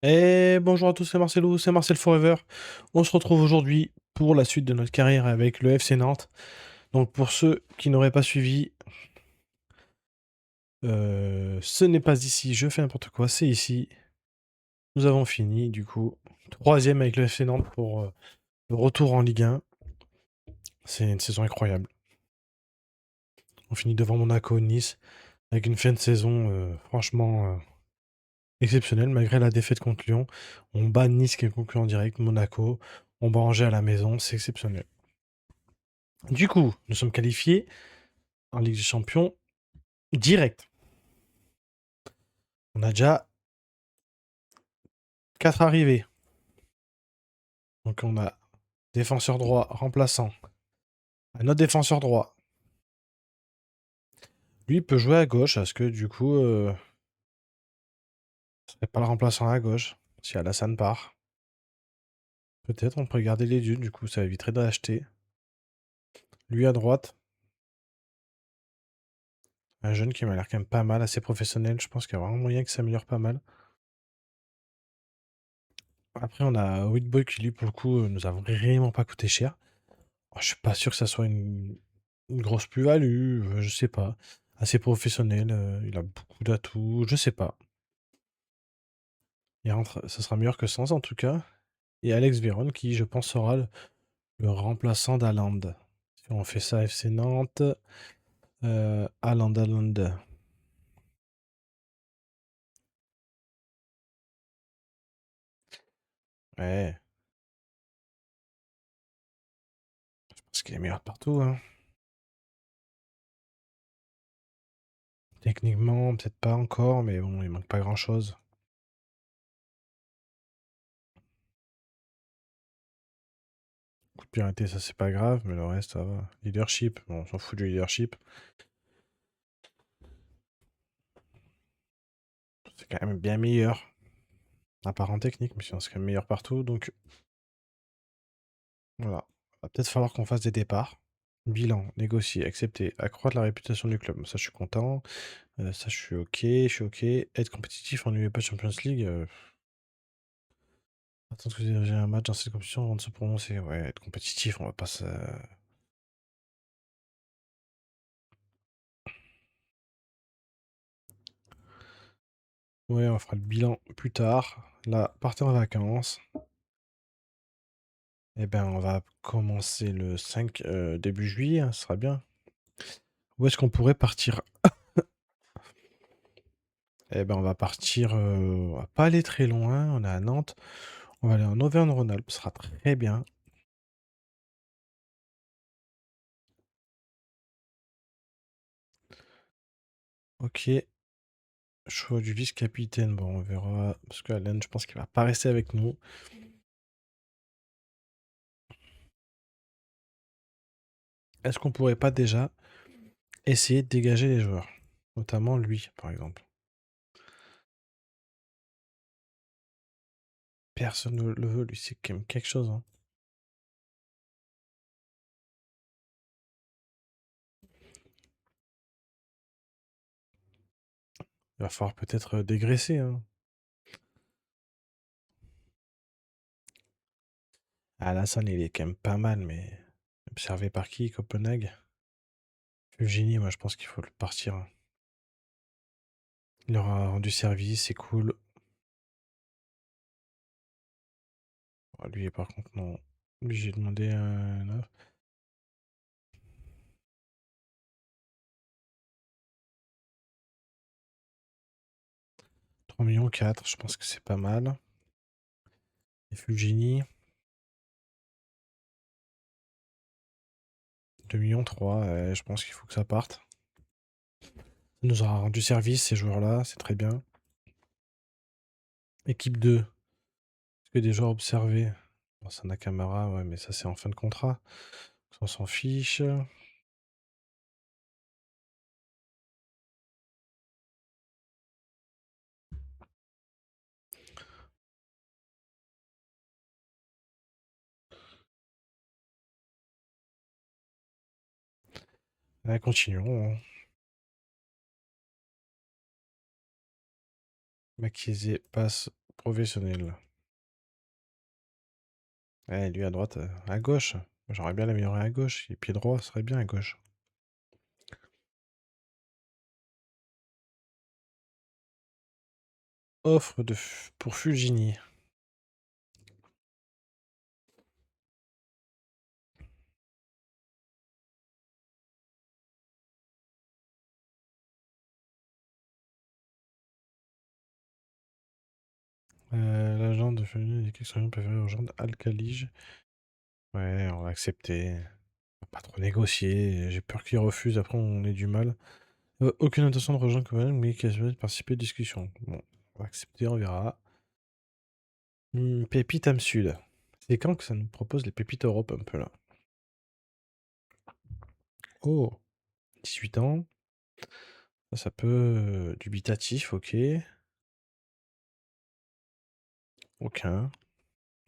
Et bonjour à tous, c'est Marcelo, c'est Marcel Forever. On se retrouve aujourd'hui pour la suite de notre carrière avec le FC Nantes. Donc pour ceux qui n'auraient pas suivi, ce n'est pas ici, je fais n'importe quoi, c'est ici. Nous avons fini du coup. Troisième avec le FC Nantes pour le retour en Ligue 1. C'est une saison incroyable. On finit devant Monaco, Nice, avec une fin de saison franchement exceptionnelle malgré la défaite contre Lyon. On bat Nice qui est concurrent direct, Monaco. On bat Angers à la maison, c'est exceptionnel. Du coup, nous sommes qualifiés en Ligue des Champions direct. On a déjà 4 arrivées. Donc on a défenseur droit remplaçant. Un autre défenseur droit. Lui peut jouer à gauche. Est-ce que du coup, ce serait pas le remplaçant à gauche si Alassane part? Peut-être on pourrait garder les deux. Du coup, ça éviterait d'acheter. Lui à droite. Un jeune qui m'a l'air quand même pas mal, assez professionnel. Je pense qu'il y a vraiment moyen que ça améliore pas mal. Après, on a Whitboy qui, lui, pour le coup, nous a vraiment pas coûté cher. Je suis pas sûr que ça soit une grosse plus-value, je sais pas. Assez professionnel, il a beaucoup d'atouts, je sais pas. Il rentre, ça sera meilleur que sans en tout cas. Et Alex Véron qui, je pense, sera le remplaçant d'Haaland. Si on fait ça FC Nantes, Haaland. Ouais, je pense qu'il est meilleur partout, hein. Techniquement, peut-être pas encore, mais bon, il manque pas grand-chose. Coup de pied arrêté, ça c'est pas grave, mais le reste, ça va. Leadership, bon, on s'en fout du leadership. C'est quand même bien meilleur. À part en technique, mais sinon c'est quand même meilleur partout. Donc voilà. Va peut-être falloir qu'on fasse des départs. Bilan, négocier, accepter, accroître la réputation du club. Ça, je suis content. Ça, je suis ok. Je suis ok. Être compétitif en UEFA Champions League. Attendre que j'ai un match dans cette compétition avant de se prononcer. Ouais, être compétitif, on va pas se. Ouais, on fera le bilan plus tard. Là, partez en vacances. Eh ben, on va commencer le 5 début juillet, hein, ce sera bien. Où est-ce qu'on pourrait partir? Eh ben, on va partir, on va pas aller très loin, on est à Nantes. On va aller en Auvergne-Rhône-Alpes, ce sera très bien. Ok, choix du vice-capitaine, bon, on verra. Parce que Alain, je pense qu'il va pas rester avec nous. Est-ce qu'on pourrait pas déjà essayer de dégager les joueurs? Notamment lui, par exemple. Personne ne le veut, lui, c'est quand même quelque chose, hein. Il va falloir peut-être dégraisser, hein. Alassane, il est quand même pas mal, mais observé par qui, Copenhague? Eugénie, moi je pense qu'il faut le partir, hein. Il aura rendu service, c'est cool. Ah, lui, par contre, non. Lui, j'ai demandé un offre. 3 millions 4, je pense que c'est pas mal. Et Fulgini, 2 millions 3, je pense qu'il faut que ça parte. Ça nous aura rendu service, ces joueurs-là, c'est très bien. Équipe 2, est-ce que des joueurs observés? Bon, c'est Nakamura, ouais, mais ça c'est en fin de contrat. On s'en fiche. Allez, continuons, hein. Makieze passe Professionnel. Ouais, lui à droite, à gauche. J'aurais bien l'amélioré à gauche. Et pied droit, ce serait bien à gauche. Offre pour Fulgini. L'agent de Fulgini indique extrêmement préféré aux gens d'Alcalige. Ouais, on va accepter. On va pas trop négocier. J'ai peur qu'il refuse. Après, on ait du mal. Aucune intention de rejoindre Copenhague, mais quasiment de participer à la discussion. Bon, on va accepter, on verra. Pépite âme sud. C'est quand que ça nous propose les pépites Europe un peu là? Oh, 18 ans. Ça peut... dubitatif, ok. Aucun.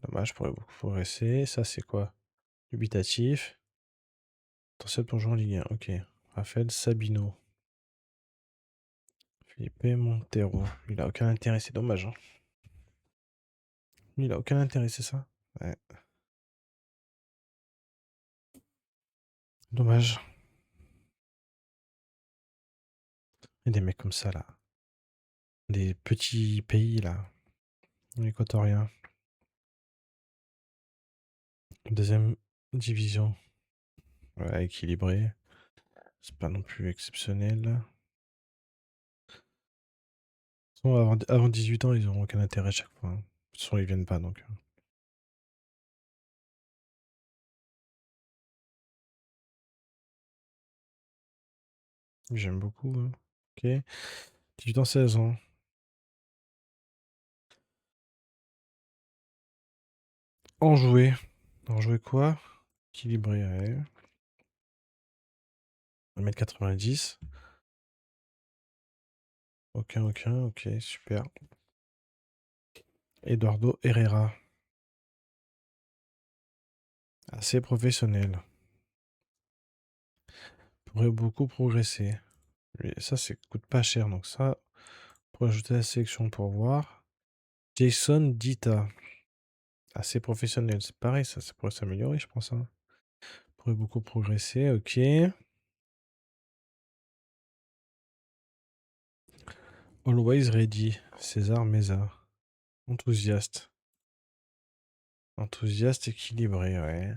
Dommage, pourrait beaucoup progresser. Ça, c'est quoi? Dubitatif. Potentiel pour jouer en Ligue 1, ok. Raphaël Sabino. Felipe Montero. Il a aucun intérêt, c'est dommage. Hein. Il a aucun intérêt, c'est ça? Ouais. Dommage. Il y a des mecs comme ça, là. Des petits pays, là. Équatoriens. Deuxième division. Ouais, équilibré. C'est pas non plus exceptionnel. Bon, avant 18 ans, ils n'auront aucun intérêt à chaque fois. Hein. De toute façon, ils viennent pas, donc... J'aime beaucoup. Hein. Ok. 18 ans, 16 ans. Enjoué. Enjoué quoi? Équilibré, ouais. 1m90. Aucun, ok, super. Eduardo Herrera. Assez professionnel. Pourrait beaucoup progresser. Ça, ça coûte pas cher, donc ça, pour ajouter à la sélection pour voir. Jason Dita. Assez professionnel, c'est pareil, ça pourrait s'améliorer, je pense. Hein. Pourrait beaucoup progresser, ok. Always ready. César Meza. Enthousiaste. Enthousiaste équilibré, ouais.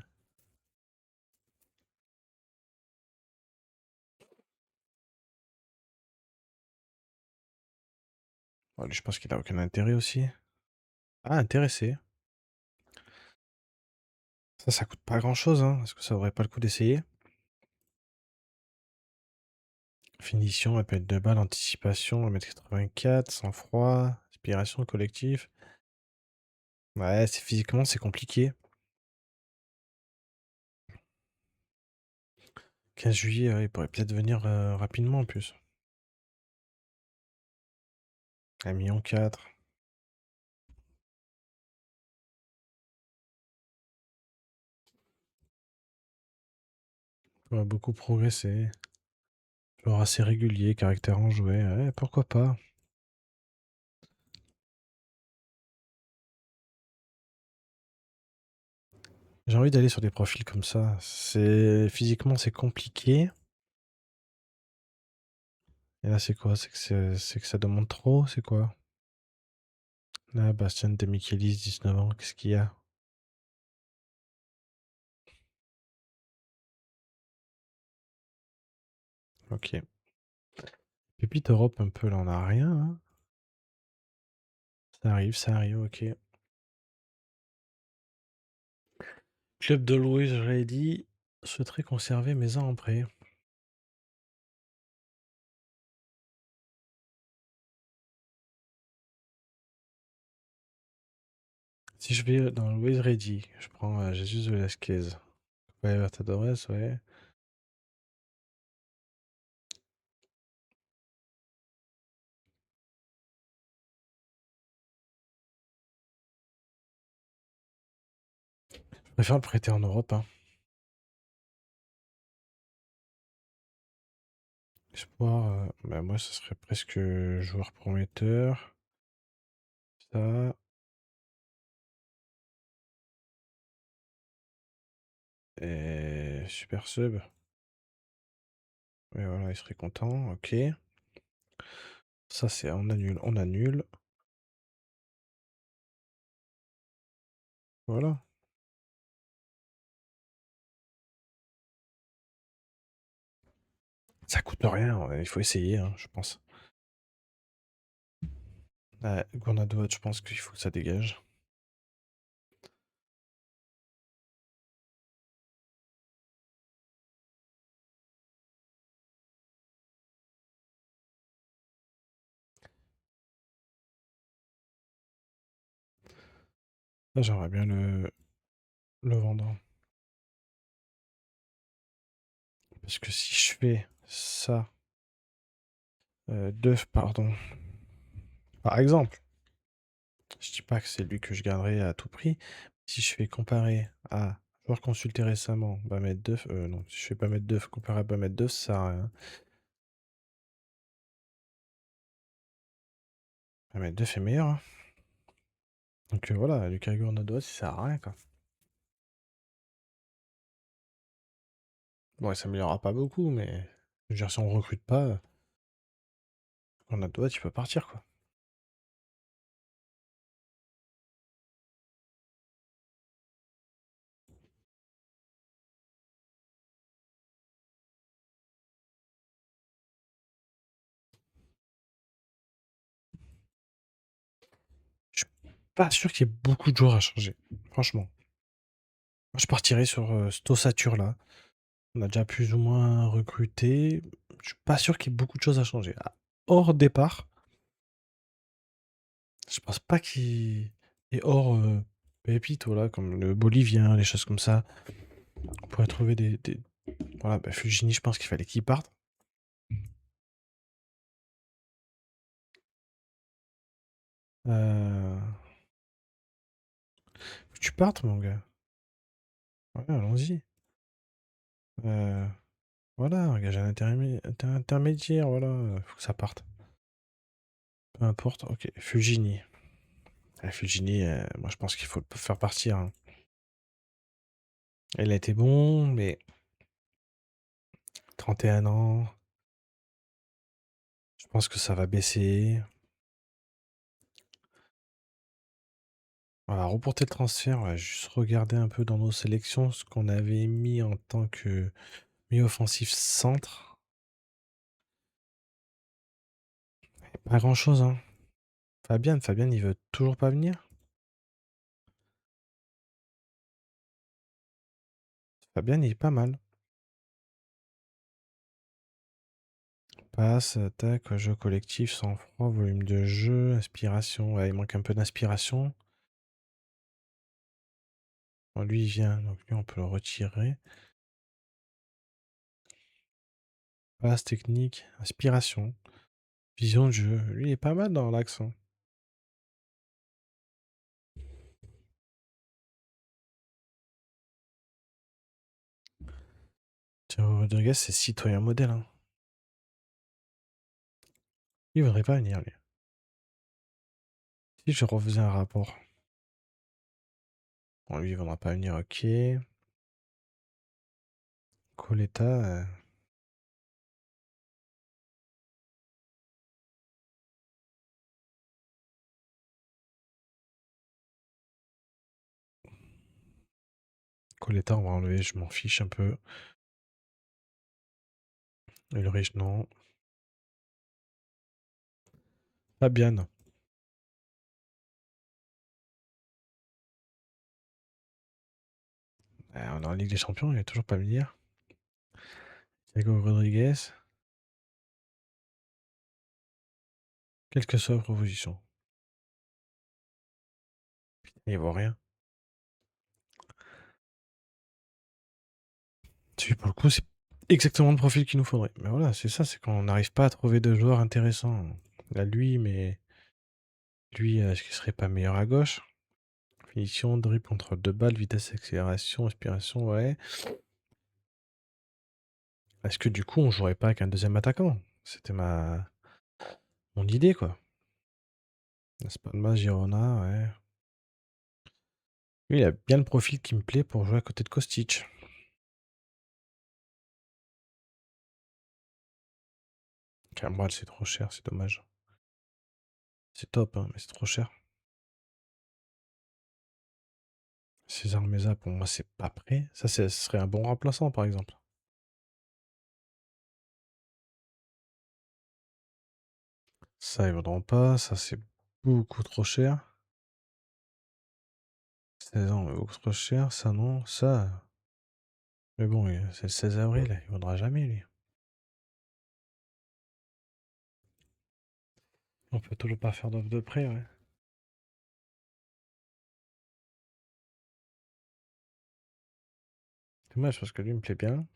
Bon, lui, je pense qu'il a aucun intérêt aussi. Ah, intéressé. Ça coûte pas grand-chose, hein. Est-ce que ça vaudrait pas le coup d'essayer? Finition, appel de balle, anticipation, 1m84, sang-froid, inspiration collectif. Ouais, physiquement, c'est compliqué. 15 juillet, ouais, il pourrait peut-être venir rapidement en plus. 1,4 million. Il pourrait beaucoup progresser. Genre assez régulier, caractère enjoué. Ouais, pourquoi pas? J'ai envie d'aller sur des profils comme ça. Physiquement, c'est compliqué. Et là, c'est quoi? C'est que ça demande trop? C'est quoi? Là, Bastien de Michelis, 19 ans, qu'est-ce qu'il y a? Ok. Pépite Europe, un peu, là, on a rien, hein. Ça arrive, ok. Club de Louis, je l'ai dit, souhaiterais conserver mes en prêt. Si je vais dans Louis Ready, je prends Jesus Velasquez. Ouais, Vertadores, ouais. Je préfère le prêter en Europe, hein. Espoir, bah moi, ce serait presque joueur prometteur. Ça. super sub. Et voilà, il serait content. Ok. Ça, c'est on annule, on annule. Voilà. Ça coûte rien, ouais, il faut essayer, hein, je pense. Grenade, je pense qu'il faut que ça dégage. Là, j'aimerais bien le vendre. Parce que si je fais ça, d'œuf, pardon, par exemple, je dis pas que c'est lui que je garderai à tout prix. Si je fais comparer à joueur consulté récemment, Bamet d'œuf, non, si je fais Bamet d'œuf comparé à Bamet d'œuf, ça sert à rien. Bamet d'œuf est meilleur, hein. Donc voilà, Lukaku en Adois, ça sert à rien, quoi. Bon, il s'améliorera pas beaucoup, mais je veux dire, si on recrute pas, en Adois, tu peux partir, quoi. Je suis pas sûr qu'il y ait beaucoup de joueurs à changer, franchement. Moi, je partirais sur cette ossature-là. On a déjà plus ou moins recruté. Je suis pas sûr qu'il y ait beaucoup de choses à changer. Ah, hors départ, je pense pas qu'il... Et hors Pépito, là, comme le Bolivien, les choses comme ça, on pourrait trouver des... Voilà, bah, Fulgini, je pense qu'il fallait qu'il parte. Euh... Faut que tu partes, mon gars. Ouais, allons-y. Euh, Voilà, un gage à intermédiaire, voilà, faut que ça parte. Peu importe, ok. Fulgini. Fulgini, moi je pense qu'il faut le faire partir, hein. Il a été bon, mais 31 ans, je pense que ça va baisser. On va reporter le transfert, on va juste regarder un peu dans nos sélections ce qu'on avait mis en tant que milieu offensif centre. Pas grand chose, hein. Fabian, il veut toujours pas venir. Fabian, il est pas mal. Passe, attaque, jeu collectif, sang-froid, volume de jeu, inspiration. Ouais, il manque un peu d'inspiration. Bon, lui, il vient, donc lui, on peut le retirer. Passe, technique, inspiration, vision de jeu. Lui, il est pas mal dans l'axe, hein. Thiago Rodriguez, c'est citoyen modèle, hein. Il voudrait pas venir, lui. Si je refaisais un rapport. Bon, lui, il voudra pas venir, ok. Coletta, Coletta, on va enlever, je m'en fiche un peu. Ulrich, non. Fabian. On est en Ligue des Champions, il est toujours pas venir. Thiago Rodriguez. Quelle que soit la proposition. Il voit rien. Si, pour le coup, c'est exactement le profil qu'il nous faudrait. Mais voilà, c'est ça, c'est qu'on n'arrive pas à trouver de joueurs intéressants. Là, lui, mais lui, est-ce qu'il serait pas meilleur à gauche? Finition, dribble contre deux balles, vitesse, accélération, aspiration, ouais. Est-ce que du coup, on jouerait pas avec un deuxième attaquant? C'était mon idée, quoi. Las Palmas, Girona, ouais. Lui, il a bien le profil qui me plaît pour jouer à côté de Kostic. Cameral, c'est trop cher, c'est dommage. C'est top, hein, mais c'est trop cher. César Meza, pour moi, c'est pas prêt. Ça, ce serait un bon remplaçant, par exemple. Ça, ils vendront pas. Ça, c'est beaucoup trop cher. 16 ans, beaucoup trop cher. Ça, non. Ça. Mais bon, c'est le 16 avril. Il vendra jamais, lui. On peut toujours pas faire d'offre de prêt, ouais. Dommage, parce que lui, il me plaît bien.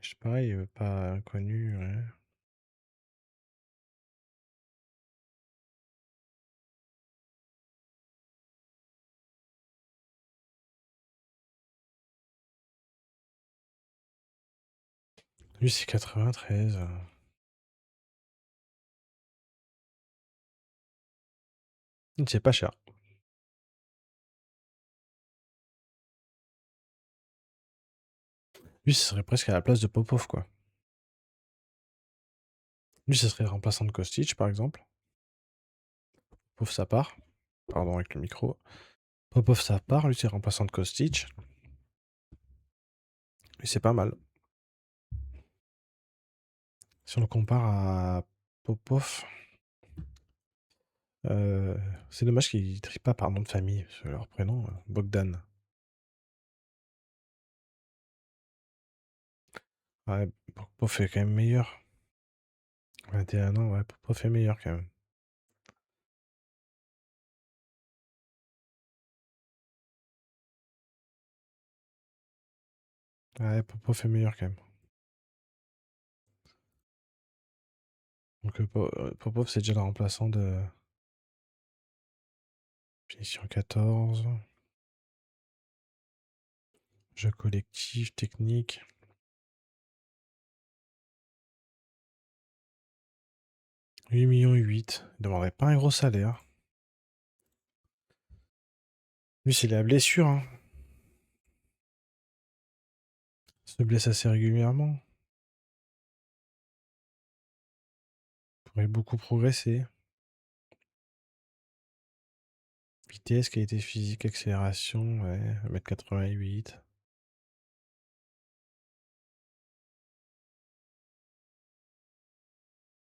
Je sais pas, il veut pas inconnu, ouais. Lui, c'est 93. C'est pas cher. Lui, ce serait presque à la place de Popov, quoi. Lui, ce serait le remplaçant de Kostic, par exemple. Popov, ça part. Pardon, avec le micro. Popov, ça part. Lui, c'est le remplaçant de Kostic. Et c'est pas mal. Si on le compare à Popov, euh, c'est dommage qu'il ne trie pas par nom de famille. Parce que leur prénom, Bogdan. Ouais, Popov est quand même meilleur. 21 ans, ouais, Popov est meilleur quand même. Ouais, Popov est meilleur quand même. Donc Popov, c'est déjà le remplaçant de Finition 14. Jeu collectif, technique. 8 millions 8. Il demanderait pas un gros salaire. Lui, c'est la blessure, hein. Il se blesse assez régulièrement. Il pourrait beaucoup progresser. Vitesse, qualité physique, accélération, ouais, 1m88.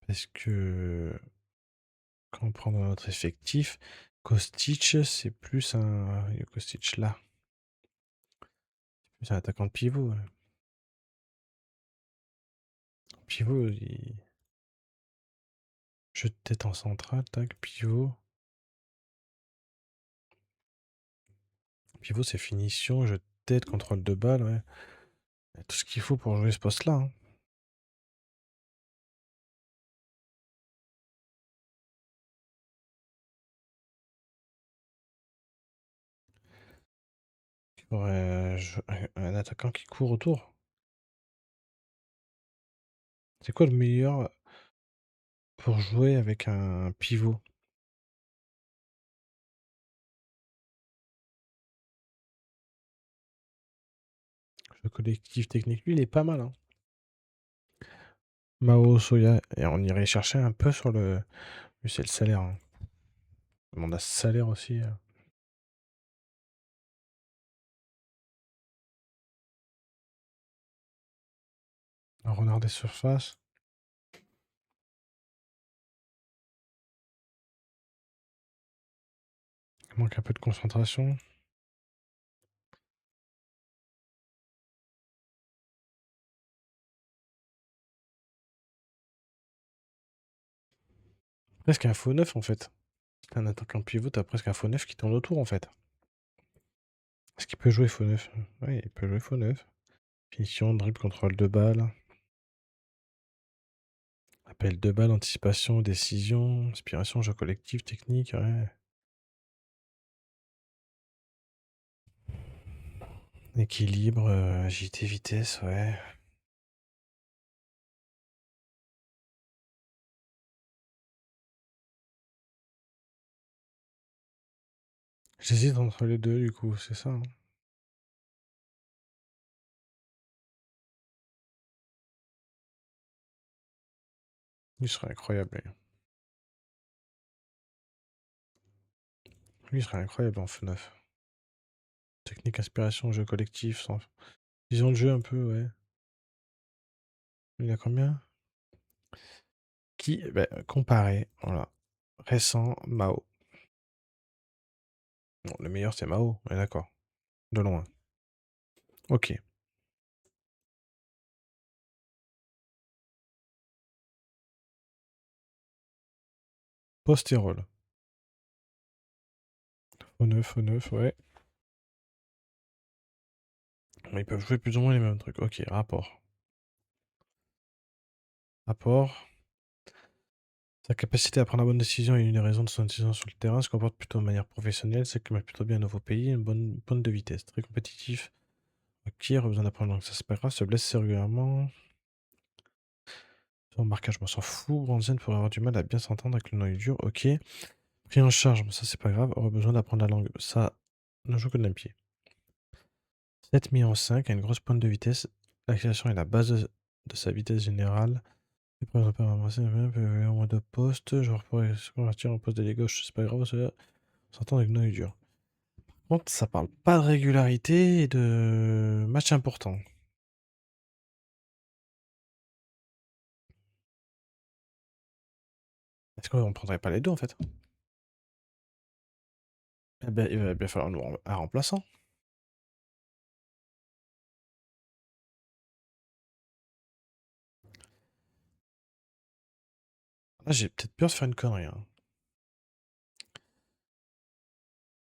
Parce que quand on prend dans notre effectif, Kostic, c'est plus un. Kostic là. C'est plus un attaquant de pivot, ouais. Pivot, jeu de tête en centrale, tac, pivot. Pivot, c'est finition, jeu de tête, contrôle de balle, ouais. Il y a tout ce qu'il faut pour jouer ce poste-là, hein. Ouais, un attaquant qui court autour. C'est quoi le meilleur pour jouer avec un pivot? Le collectif technique, lui, il est pas mal, hein. Mao Soya. Et on irait chercher un peu sur le. Lui, c'est le salaire, hein. On demande un salaire aussi. Un renard des surfaces. Il manque un peu de concentration. Presque un faux neuf, en fait. T'as un attaquant pivot, t'as presque un faux neuf qui tourne autour, en fait. Est-ce qu'il peut jouer faux neuf? Oui, il peut jouer faux neuf. Finition, dribble, contrôle de balle. Appel de balle, anticipation, décision, inspiration, jeu collectif, technique, ouais. Équilibre, agilité, vitesse, ouais. J'hésite entre les deux, du coup, c'est ça, hein. Il serait incroyable, lui. Lui, il serait incroyable en FNAF. Technique, inspiration, jeu collectif, sans... Vision de jeu un peu, ouais. Il a combien? Qui? Bah, comparé, voilà. Récent, Mao. Bon, le meilleur, c'est Mao, on est d'accord. De loin. Ok. Postérol. Faux neuf, ouais. Ils peuvent jouer plus ou moins les mêmes trucs. Ok, rapport. Rapport. Sa capacité à prendre la bonne décision et une raison de son décision sur le terrain se comporte plutôt de manière professionnelle, c'est qu'il met plutôt bien un nouveau pays, une bonne pointe de vitesse. Très compétitif. Ok, il a besoin d'apprendre donc ça c'est pas grave, se blesse régulièrement. Son marquage, je m'en s'en fous. Bronzen pourrait avoir du mal à bien s'entendre avec le noyau dur. Ok. Pris en charge, bon, ça c'est pas grave. Aura besoin d'apprendre la langue. Ça, ne joue que de pied. 7 mis en 5, a une grosse pointe de vitesse. L'accélération est la base de sa vitesse générale. Les premiers repères avancés, en mode de poste. Je pourrais se convertir en poste d'ailier gauche, c'est pas grave, ça s'entend avec le noyau dur. Par contre, ça parle pas de régularité et de match important. Est-ce qu'on prendrait pas les deux en fait? Eh ben, il va bien falloir nous un remplaçant. Là, j'ai peut-être peur de faire une connerie, hein.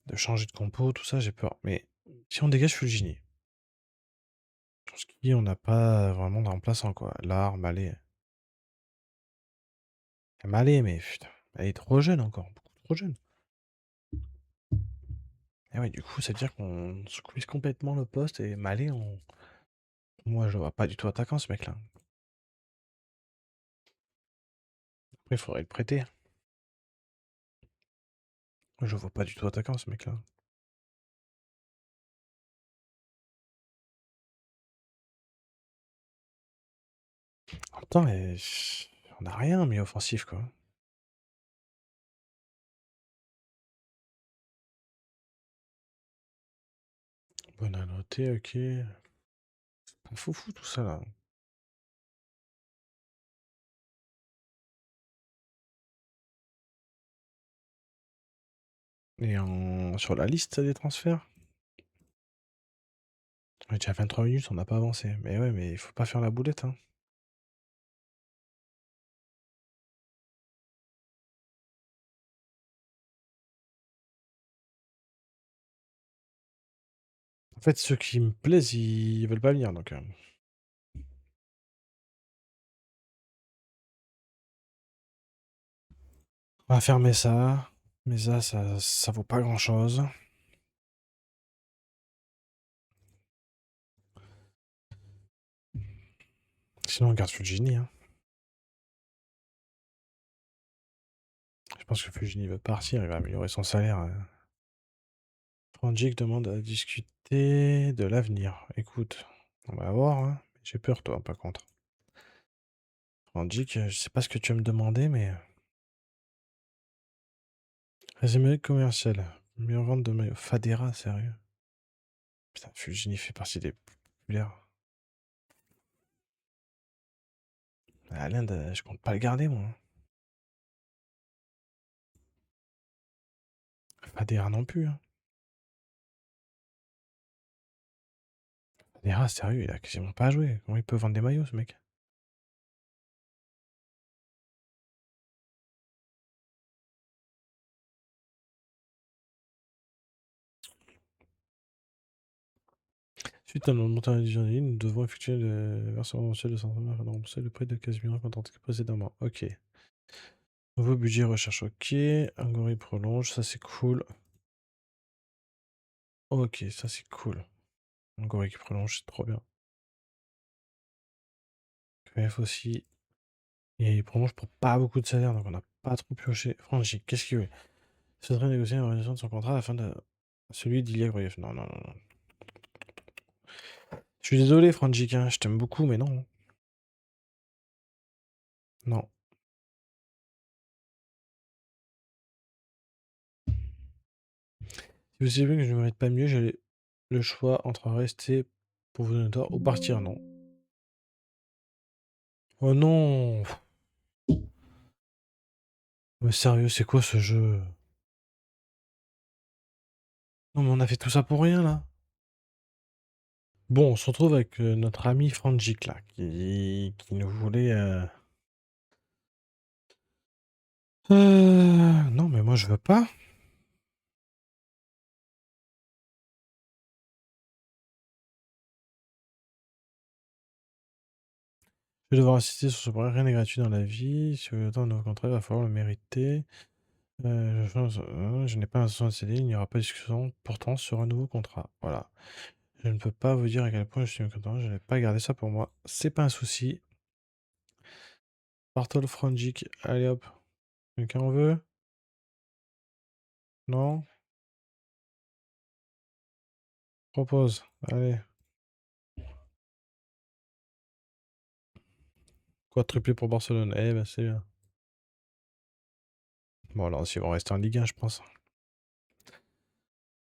De changer de compo, tout ça, j'ai peur. Mais si on dégage Fulgini, je pense qu'on n'a pas vraiment de remplaçant, quoi. L'arme, allez. Malé, mais putain, elle est trop jeune encore, beaucoup trop jeune. Et ouais, du coup, ça veut dire qu'on squeeze complètement le poste et Malé, on... Moi, je le vois pas du tout attaquant, ce mec-là. Après, il faudrait le prêter. Moi, je le vois pas du tout attaquant, ce mec-là. En même temps, on a rien mais offensif, quoi. Bonne à noter, ok. Pas foufou tout ça, là. Et sur la liste des transferts? On est déjà à 23 minutes, on n'a pas avancé. Mais ouais, mais il faut pas faire la boulette, hein. En fait, ceux qui me plaisent, ils veulent pas venir, donc... On va fermer ça. Mais ça vaut pas grand-chose. Sinon, on garde Fulgini, hein. Je pense que Fulgini veut partir, il va améliorer son salaire. Frangic demande à discuter de l'avenir. Écoute, on va voir, hein. J'ai peur, toi, par contre. Frangic, je sais pas ce que tu vas me demander, mais... Résumé commercial. Meilleure vente de maillot. Fadera, sérieux. Putain, Fulgini fait partie des plus populaires. À l'Inde, je compte pas le garder, moi, hein. Fadera non plus, hein. Fadera, sérieux, il a quasiment pas joué. Comment il peut vendre des maillots, ce mec? Suite à notre montée en ligne, nous devons effectuer le versement mensuel de 100 afin de rembourser le prêt de 15 millions contracté précédemment. Ok. Nouveau budget recherche, ok. Angori prolonge, ça c'est cool. Ok, ça c'est cool. Angori qui prolonge, c'est trop bien. KF aussi. Et il prolonge pour pas beaucoup de salaire, donc on n'a pas trop pioché. Franchi, qu'est-ce qu'il veut? Il faudrait négocier la réalisation de son contrat afin de... Celui d'Ilya Groyev. Non, non, non, non. Je suis désolé, Frangic, hein, je t'aime beaucoup, mais non. Non. Si vous savez que je ne mérite pas mieux, j'ai le choix entre rester pour vous donner tort ou partir, non. Oh non! Mais sérieux, c'est quoi ce jeu? Non mais on a fait tout ça pour rien là. Bon, on se retrouve avec notre ami Frangic là, qui nous voulait... Non mais moi je veux pas. Je vais devoir insister sur ce point, rien n'est gratuit dans la vie. Si vous voulez attendre un nouveau contrat, il va falloir le mériter. Je n'ai pas l'intention de céder, il n'y aura pas de discussion pourtant sur un nouveau contrat. Voilà. Je ne peux pas vous dire à quel point je suis mécontent, je n'ai pas gardé ça pour moi. C'est pas un souci. Bartol Frangic, allez hop. Quelqu'un en veut? Non? Propose. Allez. Quoi, triplé pour Barcelone? Eh ben c'est bien. Bon, alors ils vont rester en Ligue 1, je pense.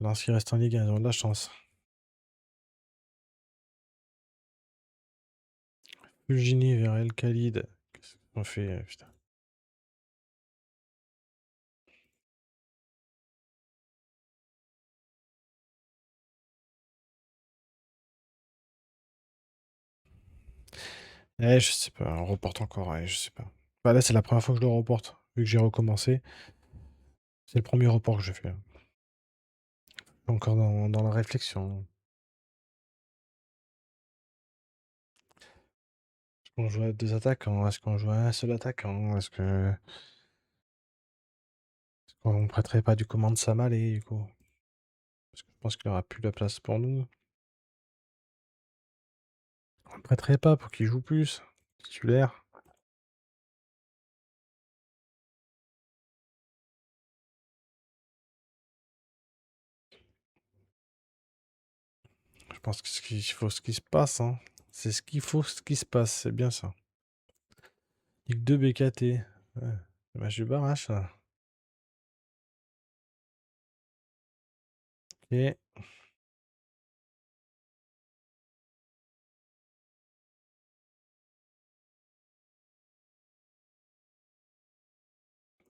Lorsqu'ils restent en Ligue 1, ils ont de la chance. Fulgini vers El Khalid. Qu'est-ce qu'on fait, putain. Je sais pas, on reporte encore, je sais pas. Bah là, c'est la première fois que je le reporte, vu que j'ai recommencé. C'est le premier report que je fais. Encore dans la réflexion. Est-ce qu'on joue à deux attaquants? Est-ce qu'on joue à un seul attaquant? Est-ce qu'on prêterait pas du commande Samalé, du coup? Parce que je pense qu'il aura plus la place pour nous. On le prêterait pas pour qu'il joue plus. Titulaire. Je pense que qu'il faut ce qui se passe, hein. C'est ce qu'il faut, ce qui se passe, c'est bien ça. Ligue 2 BKT. Ouais. Le match du barrage, ça. Ok.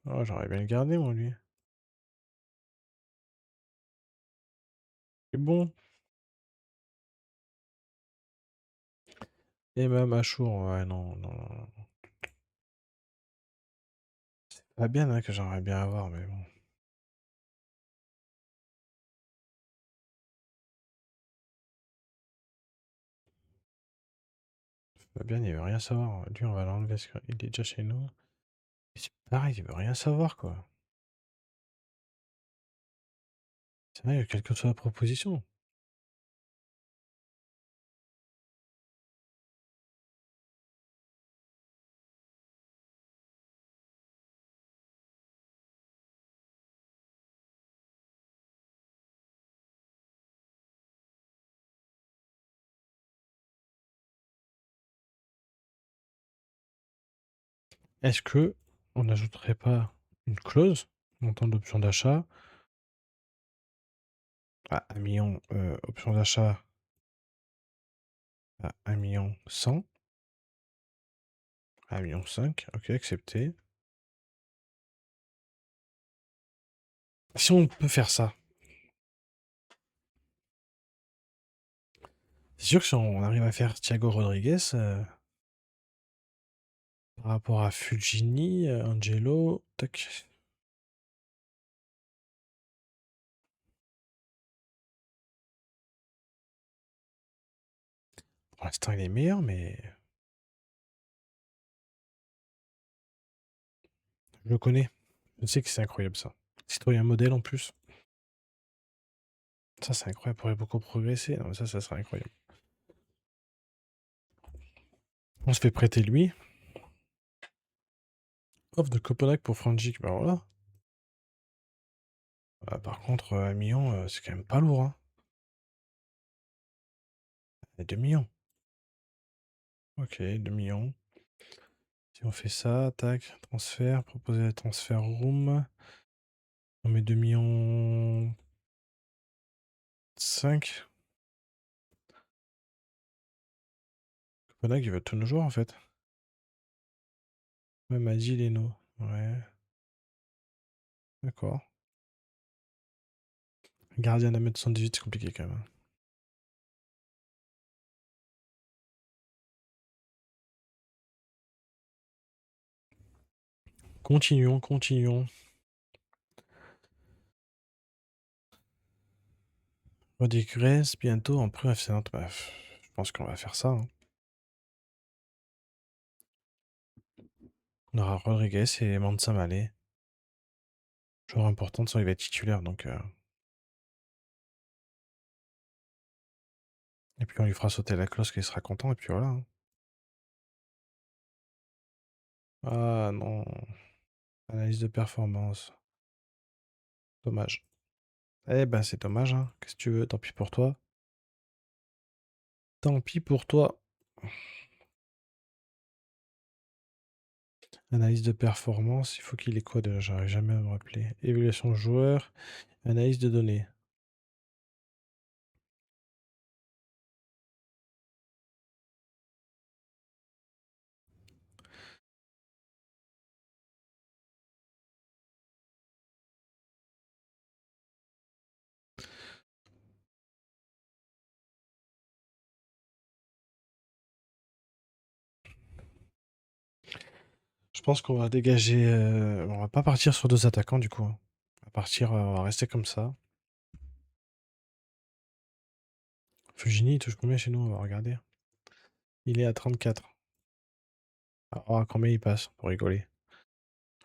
Oh, j'aurais bien le gardé, moi, lui. C'est bon. Et même Achour, ouais, non, non, non, non. Pas bien, hein, que j'aimerais bien avoir, mais bon. Pas bien, il veut rien savoir. Lui, on va l'enlever parce qu'il est déjà chez nous. Et c'est pareil, il veut rien savoir, quoi. C'est vrai, quelle que soit la proposition. Est-ce que on n'ajouterait pas une clause, montant d'option d'achat, à 1 million, option d'achat à 1 million 100, 1 million 5, ok, accepté. Si on peut faire ça, c'est sûr que si on arrive à faire Thiago Rodriguez, par rapport à Fulgini, Angelo, tac. Pour l'instant, il est meilleur, mais je le connais. Je sais que c'est incroyable ça. Citoyen modèle en plus. Ça, c'est incroyable. Il pourrait beaucoup progresser. Non, mais ça serait incroyable. On se fait prêter lui. Offre de Copenhague pour Frangic. Ben voilà. Par contre, 1 million, c'est quand même pas lourd, hein. Et 2 millions. Ok, 2 millions. Si on fait ça, tac, transfert, proposer la transfert room. On met 2 millions. 5. Copenhague, il veut tous nos joueurs en fait. Ouais, Madi, Leno. Ouais, d'accord. Gardien à 1m78, c'est compliqué quand même. Continuons, continuons. Rodriguez, bientôt en pré FC Nantes. Bah, je pense qu'on va faire ça, hein. On aura Rodriguez et Mansa Malé. Joueur important, de toute façon, il va être titulaire, donc... Et puis on lui fera sauter la cloche, qu'il sera content, et puis voilà, hein. Ah non. Analyse de performance. Dommage. Eh ben, c'est dommage, hein. Qu'est-ce que tu veux? Tant pis pour toi. Tant pis pour toi. Analyse de performance, il faut qu'il ait quoi déjà? J'arrive jamais à me rappeler. Évaluation joueur, analyse de données. Je pense qu'on va dégager. On va pas partir sur deux attaquants du coup, hein. On va partir, on va rester comme ça. Fujini, il touche combien chez nous? On va regarder. Il est à 34. Ah, combien il passe pour rigoler?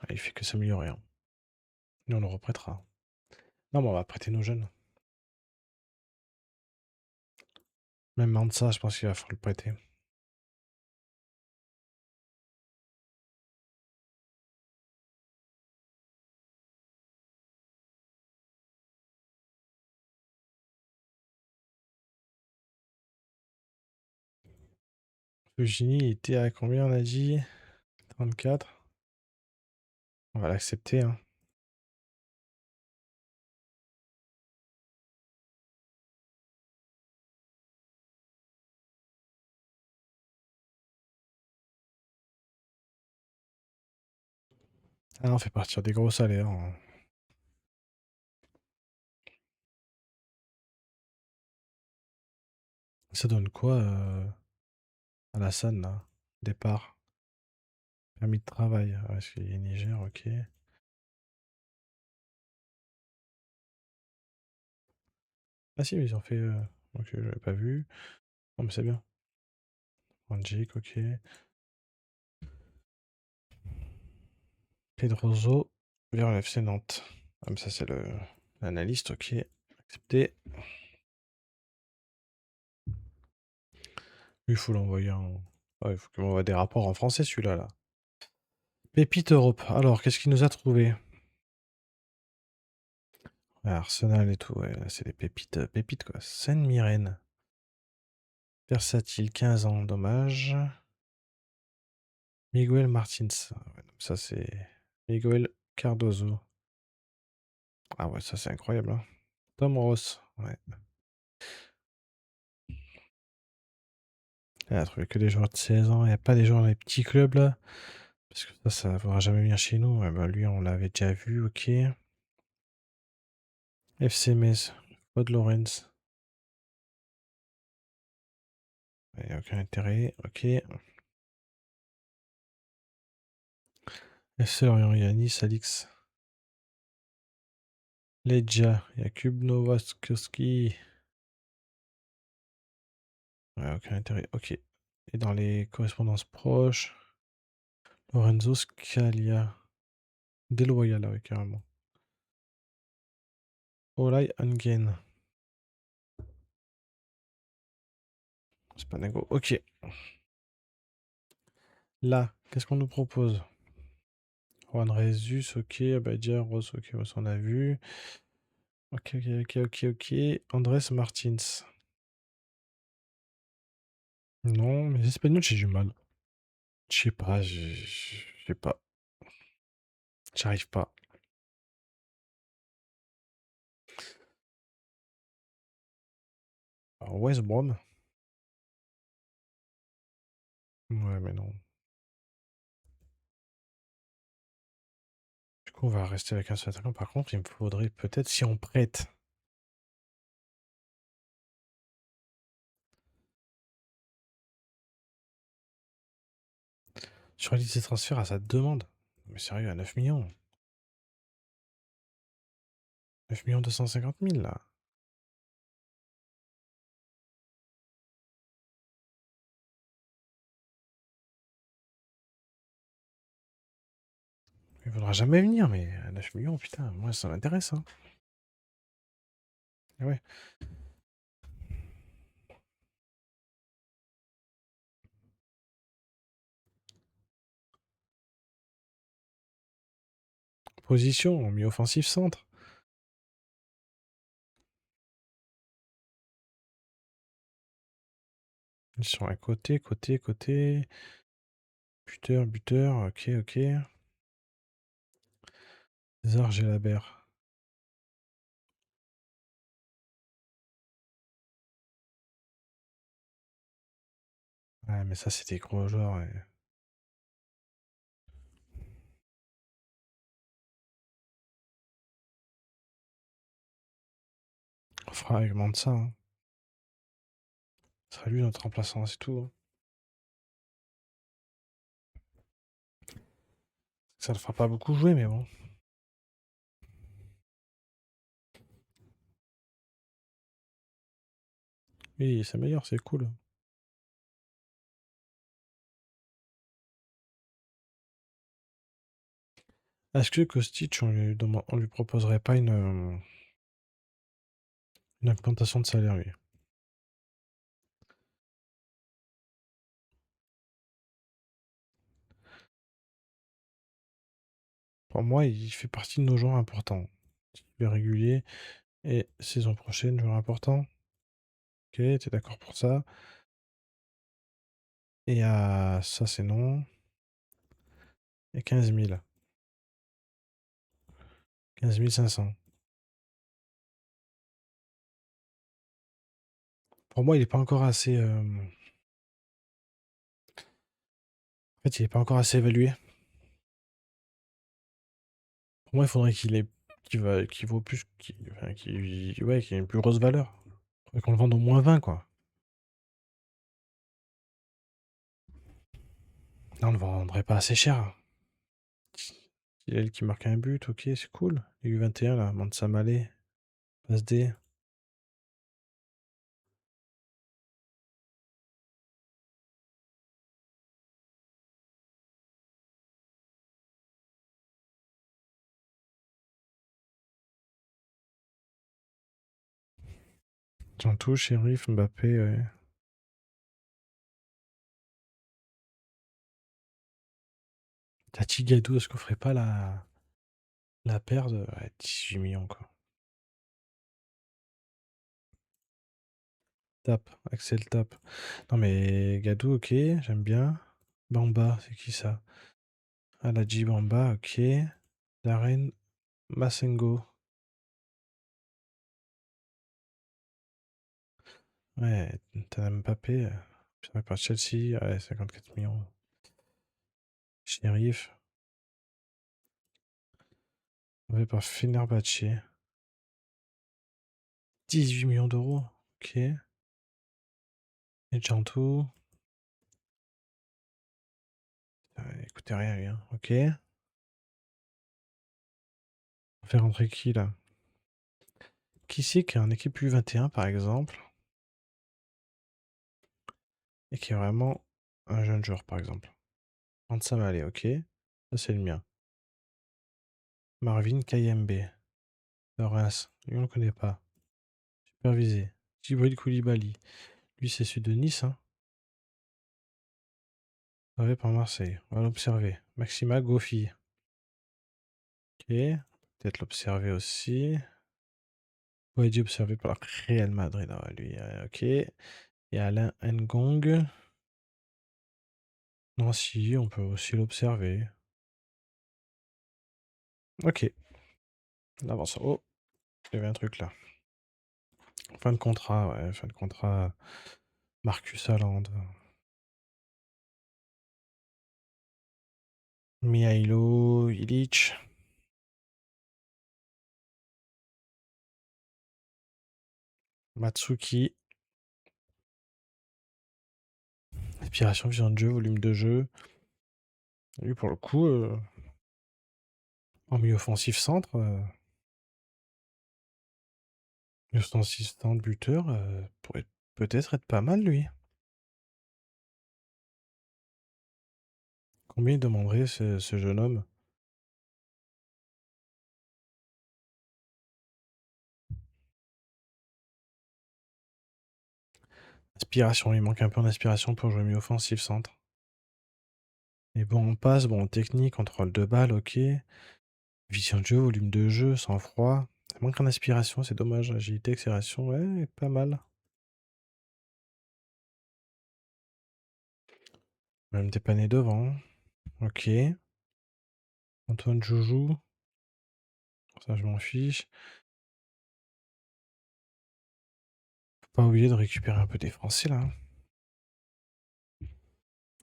Ah, il fait que s'améliorer, hein. Nous, on le reprêtera. Non, mais on va prêter nos jeunes. Même Mansa, je pense qu'il va falloir le prêter. Fujini, il était à combien on a dit? 34. On va l'accepter, hein. Ah, on fait partir des gros salaires, hein. Ça donne quoi Alassane, là? Départ. Permis de travail. Ah, est-ce qu'il est Niger, ok. Ah si, mais ils ont fait... Ok, j'avais pas vu. Non, mais c'est bien. Manjik, ok. Pedroso vers le FC Nantes. Ah, mais ça, c'est le l'analyste, ok. Accepté. Lui, il faut l'envoyer en... Ouais, il faut qu'il m'envoie des rapports en français, celui-là, là. Pépite Europe. Alors, qu'est-ce qu'il nous a trouvé? Ouais, Arsenal et tout, ouais, là, c'est des pépites, pépites, quoi. Seine-Myrène. Versatile, 15 ans, dommage. Miguel Martins. Ah ouais, ça, c'est... Miguel Cardozo. Ah ouais, ça, c'est incroyable, hein. Tom Ross, ouais. Elle a trouvé que des joueurs de 16 ans. Il n'y a pas des joueurs dans les petits clubs, là. Parce que ça ne pourra jamais venir chez nous. Ouais, bah, lui, on l'avait déjà vu, ok. FC Metz, Claude Lorenz. Il n'y a aucun intérêt, ok. FC Lorient, Yanis, Alix. Legia, Jakub Nowaskowski. Ouais, aucun intérêt, ok. Et dans les correspondances proches, Lorenzo Scalia. Déloyal, ouais, carrément. Olay Angen. C'est pas dingo, ok. Là, qu'est-ce qu'on nous propose? Juan Jesus, ok. Abadja, Ross, ok, on s'en a vu. Ok, ok, ok, ok, ok. Andrés Martins. Non, mais l'espagnol, j'ai du mal. Je sais pas, je sais pas. J'arrive pas. West Brom. Ouais, mais non. Du coup, on va rester avec un seul attaquant. Par contre, il me faudrait peut-être, si on prête. Sur la liste des transferts à sa demande. Mais sérieux, à 9 millions. 9 millions 250 000 là. Il faudra jamais venir, mais à 9 millions, putain, moi ça m'intéresse. Hein. Ah ouais. Position, mi-offensif centre. Sur un côté. Buteur, ok. César Gelabert. Ouais, mais ça, c'était gros joueurs. Ouais. On fera avec ça. Hein. Ce sera lui notre remplaçant, c'est tout. Hein. Ça le fera pas beaucoup jouer, mais bon. Oui, il s'améliore, c'est cool. Est-ce que Kostic, on lui proposerait pas une augmentation de salaire, lui? Pour moi, il fait partie de nos joueurs importants. Il est régulier. Et saison prochaine, joueur important. Ok, t'es d'accord pour ça? Et à ça, c'est non. Et 15 000. 15 500. Pour moi, il est pas encore assez. En fait, il est pas encore assez évalué. Pour moi, il faudrait qu'il vaut plus. Enfin, ouais, qu'il ait une plus grosse valeur. Il faudrait qu'on le vende au moins 20, quoi. Non, on le vendrait pas assez cher. Il est elle qui marque un but, ok, c'est cool. Les U21, là, Mansa Malé, passe D. Jantou, Sheriff, Mbappé, ouais. Tati Gadou, est-ce qu'on ferait pas la paire de ouais, 18 millions, quoi. Tap, Axel Tap. Non mais Gadou, ok, j'aime bien. Bamba, c'est qui ça? Aladji Bamba, ok. Darren Massengo. Ouais, t'as Mbappé. Putain, par Chelsea, ouais, 54 millions. Sheriff. On va par Fenerbahçe. 18 millions d'euros. Ok. Et Jantou. Écoutez rien, lui. Hein. Ok. On fait rentrer qui là? Qui c'est qui est en équipe U21 par exemple? Et qui est vraiment un jeune joueur par exemple. Ça va aller, ok. Ça c'est le mien. Marvin Kayembe. De Reims. Lui on le connaît pas. Supervisé. Djibril Koulibaly. Lui c'est celui de Nice, hein. Observé par Marseille. On va l'observer. Maxima Gofi. Ok. Peut-être l'observer aussi. Boadi observé par le Real Madrid. Ah ouais, lui, ok. Et Alain Ngong. Non, si, on peut aussi l'observer. Ok. On avance. Oh, il y avait un truc là. Fin de contrat, ouais, fin de contrat. Marcus Haaland. Mihailo Ilic. Matsuki. Inspiration, vision de jeu, volume de jeu. Lui, pour le coup, en milieu offensif centre, milieu offensif centre buteur, pourrait peut-être être pas mal, lui. Combien il demanderait ce jeune homme? Inspiration, il manque un peu d'inspiration pour jouer milieu offensif centre. Et bon, on passe, bon, technique, contrôle de balle, ok. Vision de jeu, volume de jeu, sang-froid. Ça manque en inspiration, c'est dommage. Agilité, accélération, ouais, pas mal. Même dépanner devant. Ok. Antoine Joujou. Ça, je m'en fiche. Faut pas oublier de récupérer un peu des Français, là, hein.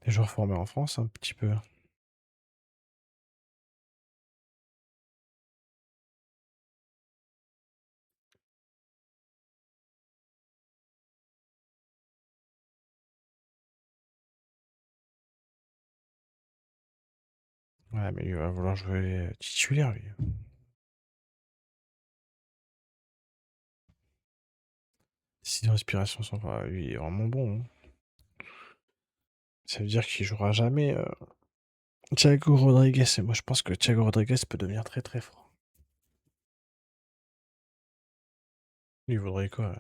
Les joueurs formés en France, un petit peu. Ouais, mais il va vouloir jouer titulaire, lui. 6 d'inspiration, lui, il est vraiment bon, hein. Ça veut dire qu'il jouera jamais Thiago Rodriguez. Et moi, je pense que Thiago Rodriguez peut devenir très très fort. Il vaudrait quoi?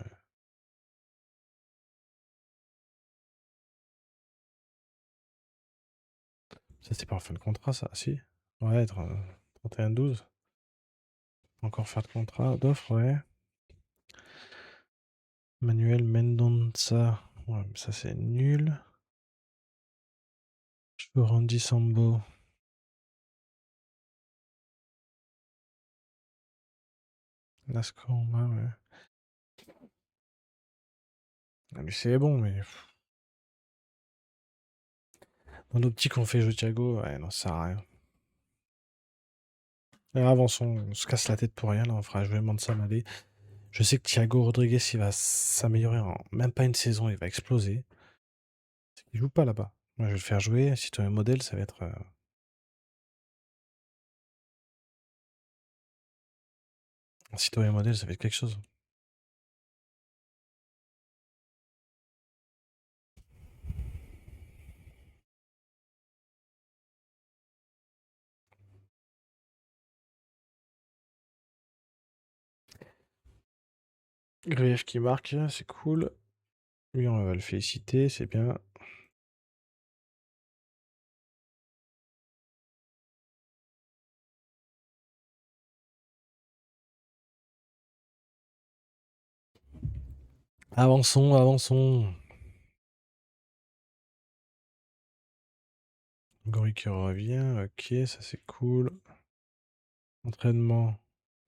Ça, c'est pas en fin de contrat, ça, si? Ouais, 31-12. Encore fin de contrat, d'offre, ouais. Manuel Mendonça. Ouais, mais ça, c'est nul. Randy Sambo. Lascaux, ouais. Ah, lui, c'est bon, mais dans l'optique, on fait jouer Thiago, ouais, non, ça sert à rien. Alors, avançons, on se casse la tête pour rien, là, on fera jouer Mansa Malé. Je sais que Thiago Rodriguez, il va s'améliorer en même pas une saison, il va exploser. Il joue pas là-bas. Moi, je vais le faire jouer. Si tu as un modèle, ça va être. Un citoyen modèle, ça va être quelque chose. Grief qui marque, c'est cool. Lui, on va le féliciter, c'est bien. Avançons, avançons. Gori qui revient, ok, ça c'est cool. Entraînement.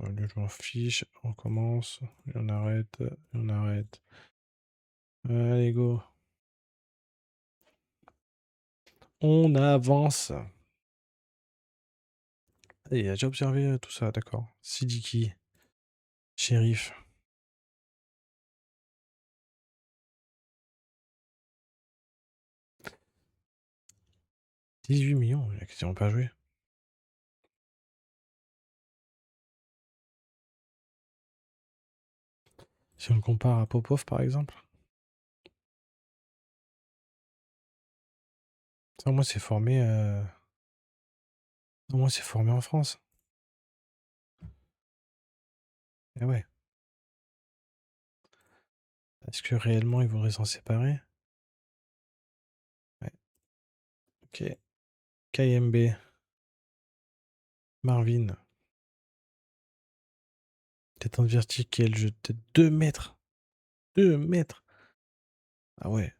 Lui, je m'en fiche. On commence. Et on arrête. Et on arrête. Allez, go. On avance. Ah, il a déjà observé tout ça, d'accord. Sidiki. Shérif. 18 millions, il a quasiment pas joué. Si on le compare à Popov, par exemple. Ça, moi, c'est formé. Moi, c'est formé en France. Eh ouais. Est-ce que réellement, ils voudraient s'en séparer? Ouais. Ok. KMB. Marvin. Détente verticale, je tête 2 mètres. 2 mètres. Ah ouais.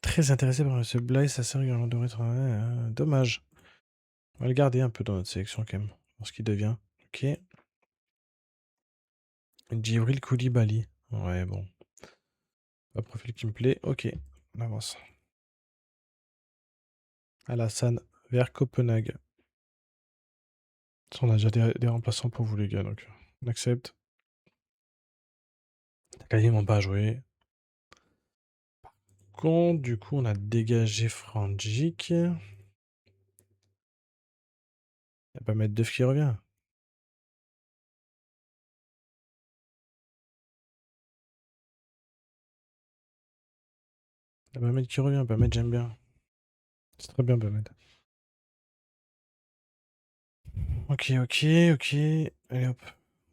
Très intéressé par ce Blaise, ça sert régulièrement de être. Dommage. On va le garder un peu dans notre sélection quand même. Pour ce qu'il devient. Ok. Djibril Koulibaly. Ouais, bon. Pas profil qui me plaît. Ok, on avance. Alassane vers Copenhague. On a déjà des remplaçants pour vous, les gars, donc on accepte. T'as quasiment pas joué. Contre, du coup, on a dégagé Frangic. Il a pas mettre Duff qui revient. Il a pas mettre qui revient. Pas mettre, j'aime bien. C'est très bien, Bamed. Ok, ok, ok. Allez hop,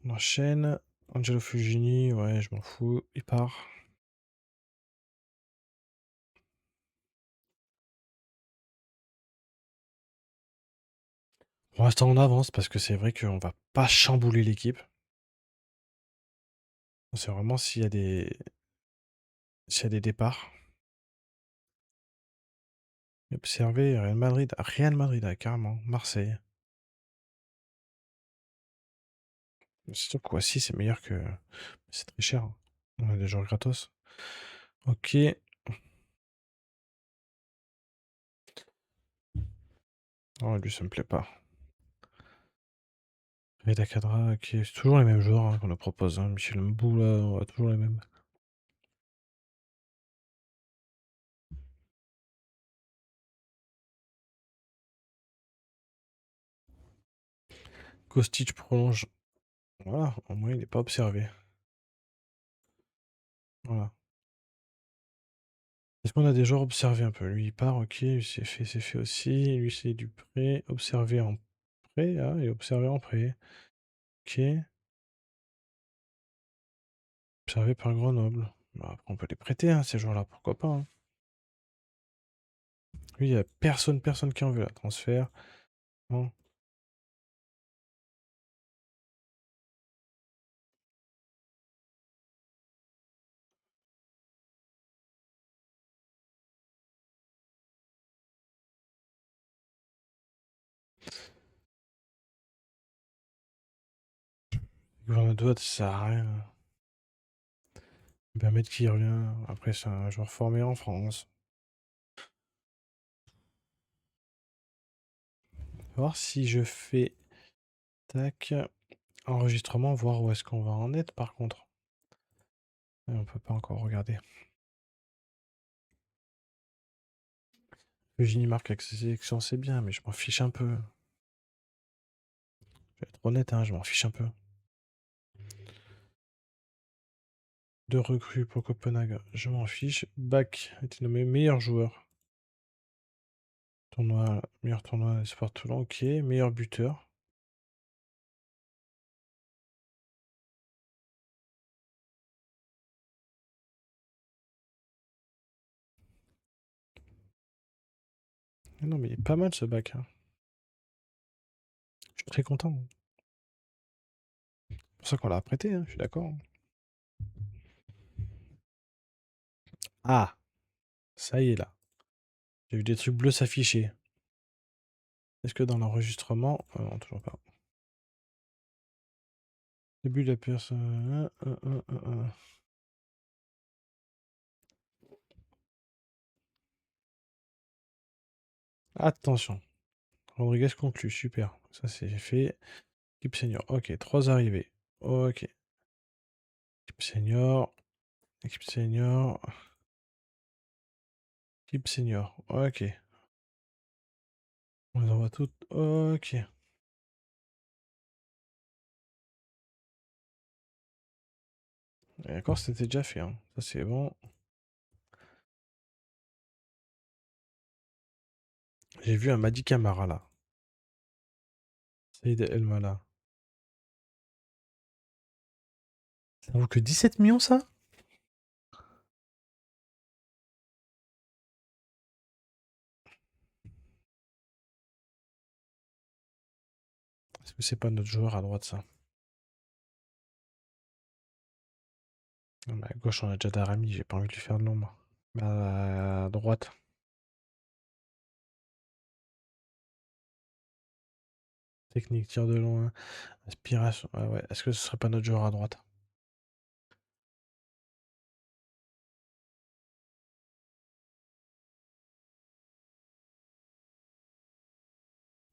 on enchaîne. Angelo Fugini, ouais, je m'en fous. Il part. Pour l'instant, on avance parce que c'est vrai qu'on va pas chambouler l'équipe. C'est vraiment s'il y a des départs. Observer Real Madrid. Real Madrid, ah, carrément. Marseille. C'est sûr que Kwasi, c'est meilleur que. C'est très cher, hein. On a des joueurs gratos. Ok. Oh, lui, ça me plaît pas. Reda Kadra, ok. C'est toujours les mêmes joueurs hein, qu'on nous propose. Hein. Michel Mbou, là, on va toujours les mêmes. Kostic prolonge. Voilà, au moins il n'est pas observé. Voilà. Est-ce qu'on a des joueurs observés un peu? Lui il part, ok, lui c'est fait aussi. Lui c'est du prêt. Observé en prêt. Ah, et observé en prêt. Ok. Observé par Grenoble. Bah, après on peut les prêter, hein, ces joueurs-là, pourquoi pas. Hein. Lui, il n'y a personne qui en veut là. Transfert. Non. Grenoble, ça sert à rien. Permettre qui revient. Après, c'est un joueur formé en France. Voir si je fais. Tac. Enregistrement, voir où est-ce qu'on va en être par contre. On peut pas encore regarder. Eugénie marque avec ses sélections, c'est bien, mais je m'en fiche un peu. Je vais être honnête, hein, je m'en fiche un peu. Deux recrues pour Copenhague, je m'en fiche. Bach a été nommé meilleur joueur. Tournoi, meilleur tournoi Sport Toulon, ok. Meilleur buteur. Ah non, mais il est pas mal ce Bach. Hein. Je suis très content. C'est pour ça qu'on l'a prêté, hein, je suis d'accord. Ah, ça y est là. J'ai vu des trucs bleus s'afficher. Est-ce que dans l'enregistrement. Non, toujours pas. Début de la personne. Attention. Rodriguez conclut, super. Ça c'est fait. Équipe senior. Ok, 3 arrivées. Ok. Équipe senior. Équipe senior. Équipe senior. Ok. On les envoie toutes. Ok. Et d'accord, c'était déjà fait. Hein. Ça c'est bon. J'ai vu un Madi Camara là. Saïd El Mala. Ça vaut que 17 millions ça? Est-ce que c'est pas notre joueur à droite ça? Non, mais à gauche on a déjà Darami, j'ai pas envie de lui faire de l'ombre. À droite. Technique, tir de loin. Aspiration. Ah ouais. Est-ce que ce serait pas notre joueur à droite?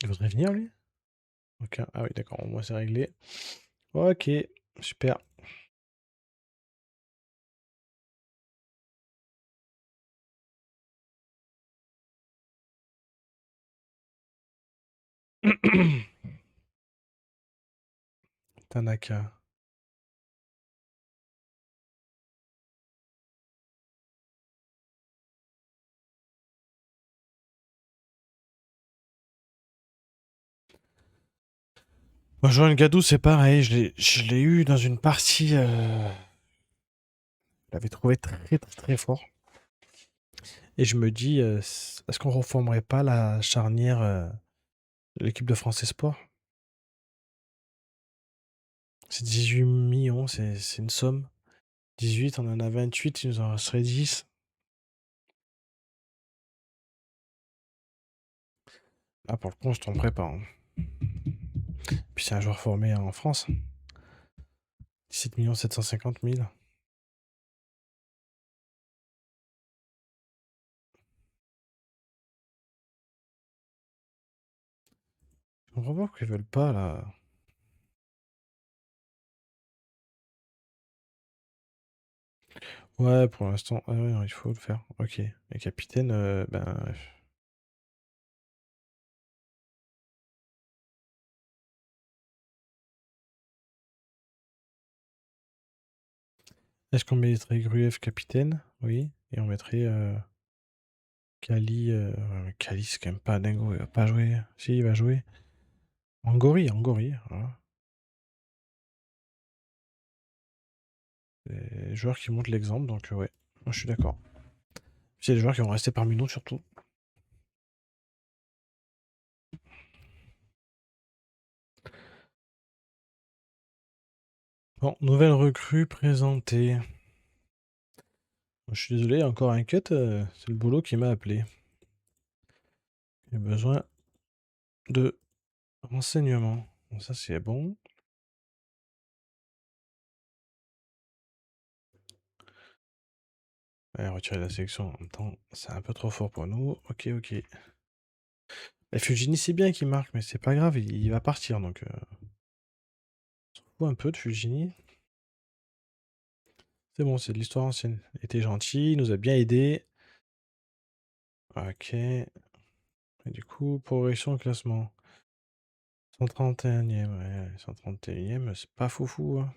voudrait venir, lui? Aucun. Ah oui, d'accord, au moins c'est réglé. Ok, super. Tanaka. Moi, Johan Gadou, c'est pareil. Je l'ai eu dans une partie. Je l'avais trouvé très, très, très fort. Et je me dis, est-ce qu'on reformerait pas la charnière de l'équipe de France Espoir? C'est 18 millions, c'est une somme. 18, on en a 28, il nous en resterait 10. Ah, pour le coup, on se tromperait pas, hein. Puis c'est un joueur formé en France. 17 750 000. Je comprends pas pourquoi ils veulent pas, là. Ouais, pour l'instant. Ah ouais, non, il faut le faire. Ok. Et capitaine, ben. Est-ce qu'on mettrait Gruev capitaine? Oui. Et on mettrait Kali. Ouais, Kali, c'est quand même pas dingo. Il va pas jouer. Si, il va jouer. Angori, Angori. Voilà. Des joueurs qui montrent l'exemple, donc ouais. Moi, je suis d'accord. C'est des joueurs qui vont rester parmi nous, surtout. Bon, nouvelle recrue présentée. Je suis désolé, encore un cut. C'est le boulot qui m'a appelé. J'ai besoin de renseignements. Bon, ça, c'est bon. Ouais, retirer la sélection en même temps, c'est un peu trop fort pour nous. Ok, ok. Et Fujini, c'est bien qu'il marque, mais c'est pas grave, il va partir, donc on s'en fout un peu de Fujini. C'est bon, c'est de l'histoire ancienne. Il était gentil, il nous a bien aidé. Ok. Et du coup, progression au classement. 131e, ouais, 131e, c'est pas foufou, hein.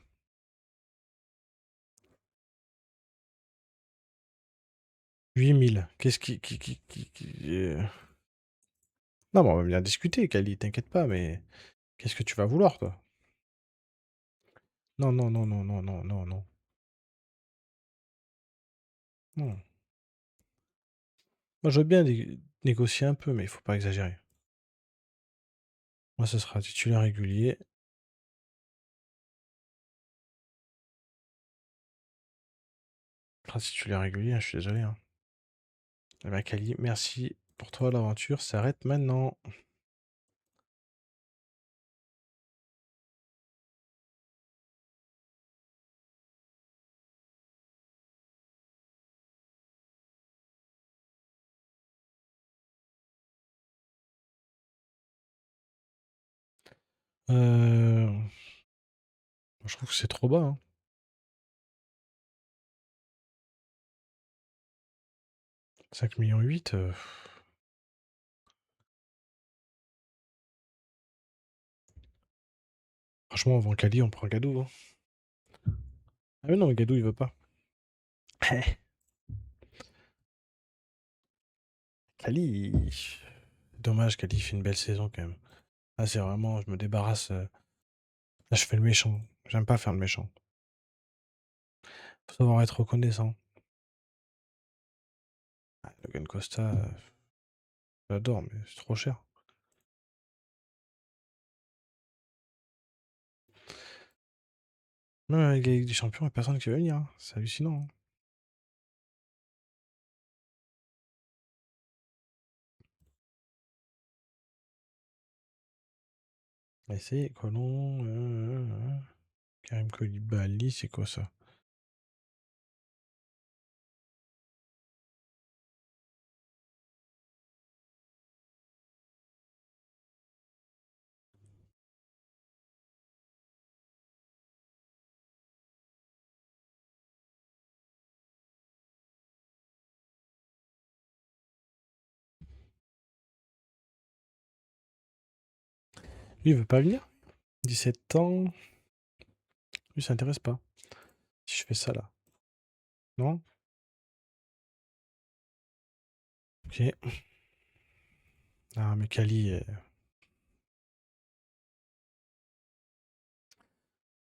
8000. Qu'est-ce Non, mais on va bien discuter, Kali, t'inquiète pas, mais qu'est-ce que tu vas vouloir, toi? Non, non, non, non, non, non, non, non. Non. Moi, je veux bien négocier un peu, mais il faut pas exagérer. Moi, ce sera titulaire régulier. Ce sera titulaire régulier, hein, je suis désolé, hein. Eh ben, Kali, merci pour toi, l'aventure s'arrête maintenant. Euh... Je trouve que c'est trop bas, hein. 5 millions 8. Franchement, avant Kali, on prend Gadou, hein. Ah mais non, Gadou, il veut pas. Kali, dommage, Kali fait une belle saison quand même. Ah, c'est vraiment, je me débarrasse. Là, je fais le méchant. J'aime pas faire le méchant. Faut savoir être reconnaissant. Ah, Logan Costa, j'adore, mais c'est trop cher. Même avec la Ligue des Champions, il n'y a personne qui va venir, hein. C'est hallucinant, hein. Allez, c'est Colomb, Karim Koulibaly, c'est quoi ça? Lui, il veut pas venir? 17 ans. Lui, ça intéresse pas. Si je fais ça là. Non? Ok. Ah, mais Kali.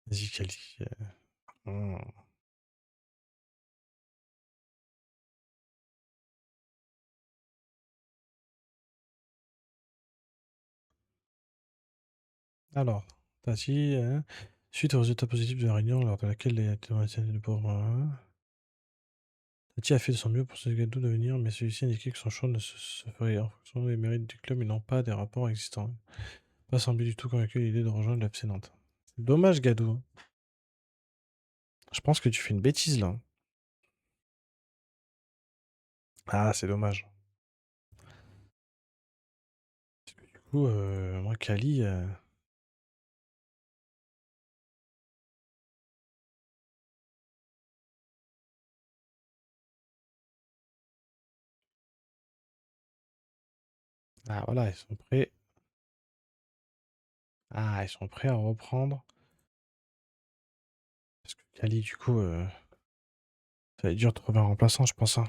Vas-y, Kali. Hmm. Alors, Tati, suite aux résultats positifs de la réunion lors de laquelle les théoriciens de pauvres. Tati a fait de son mieux pour ce gâteau de venir, mais celui-ci indiquait que son choix ne se ferait en fonction des mérites du club et non pas des rapports existants. Pas semblé du tout convaincu de l'idée de rejoindre l'abstinente. C'est dommage, Gadou. Je pense que tu fais une bêtise là. Ah, c'est dommage. Du coup, moi, Kali. Ah, voilà, ils sont prêts. Ah, ils sont prêts à reprendre. Parce que Kali, du coup, ça va être dur de trouver un remplaçant, je pense, hein.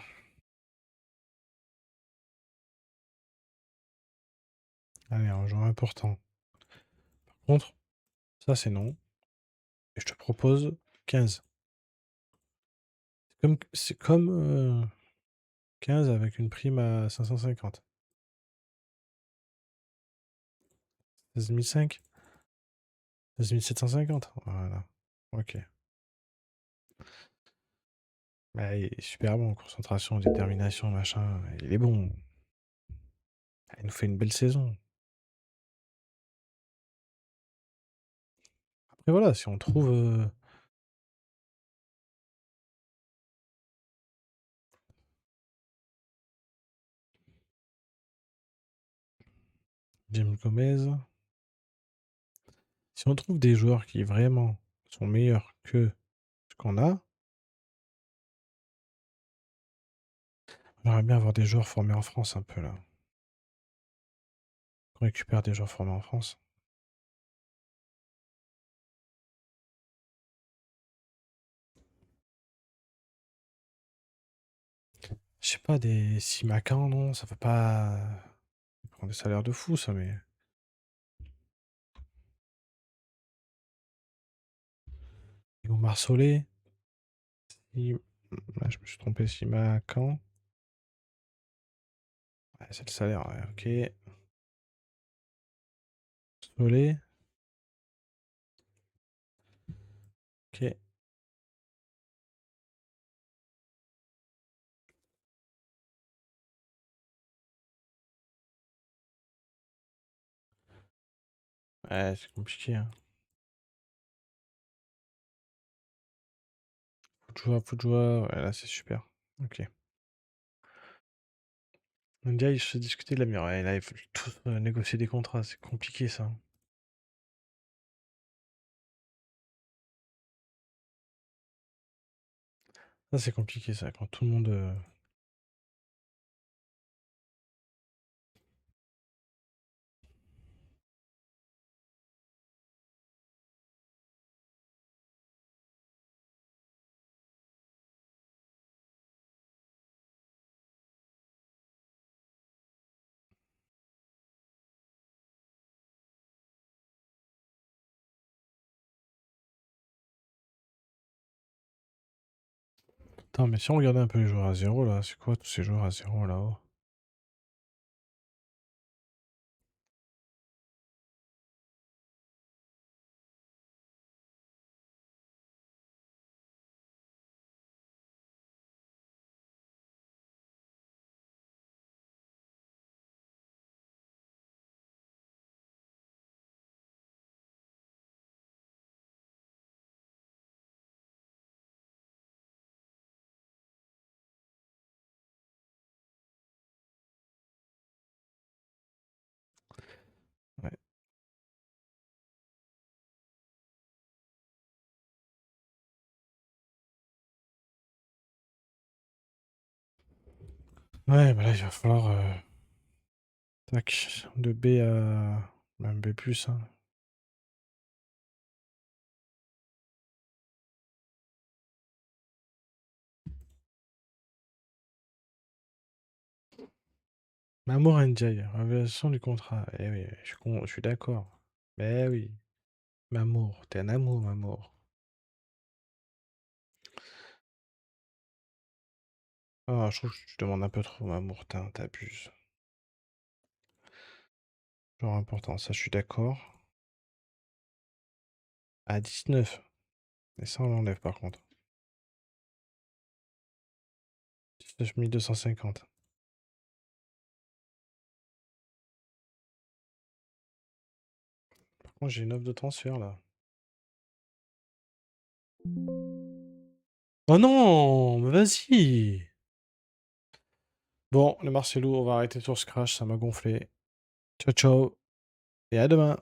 Allez, un joueur important. Par contre, ça, c'est non. Et je te propose 15. C'est comme 15 avec une prime à 550. 16 500? 16 750. Voilà. Ok. Bah, il est super bon. Concentration, détermination, machin. Il est bon. Il nous fait une belle saison. Après, voilà, si on trouve. James Gomez. Si on trouve des joueurs qui vraiment sont meilleurs que ce qu'on a, j'aimerais bien avoir des joueurs formés en France un peu là. On récupère des joueurs formés en France. Je sais pas, des Simacan, non, ça fait pas. Ça prend des salaires de fou, ça, mais. Ou Marsolé. Ah, je me suis trompé, Simacan. Ouais, c'est le salaire, ouais, ok. Solé. Ok. Ouais, c'est compliqué, hein. Faut de joueur. Ouais, là, c'est super. Ok. Mondial, il se fait discuter de la mire. Ouais, là, il faut tous négocier des contrats. C'est compliqué, ça. Ça, c'est compliqué, ça, quand tout le monde. Attends, mais si on regardait un peu les joueurs à zéro, là, c'est quoi tous ces joueurs à zéro là-haut? Ouais. Ouais, bah là, il va falloir. Tac. De B à. Même B+, hein. Mamour Ndiaye, révélation du contrat. Eh oui, je suis d'accord. Mais oui. Mamour, t'es un amour, Mamour. Ah, je trouve que tu demandes un peu trop, Mamour, t'abuses. Genre important, ça je suis d'accord. À 19. Et ça on l'enlève par contre. 19 250. Par contre j'ai une offre de transfert là. Oh non, mais vas-y. Bon, les Marcelo, on va arrêter sur ce crash, ça m'a gonflé. Ciao ciao, et à demain.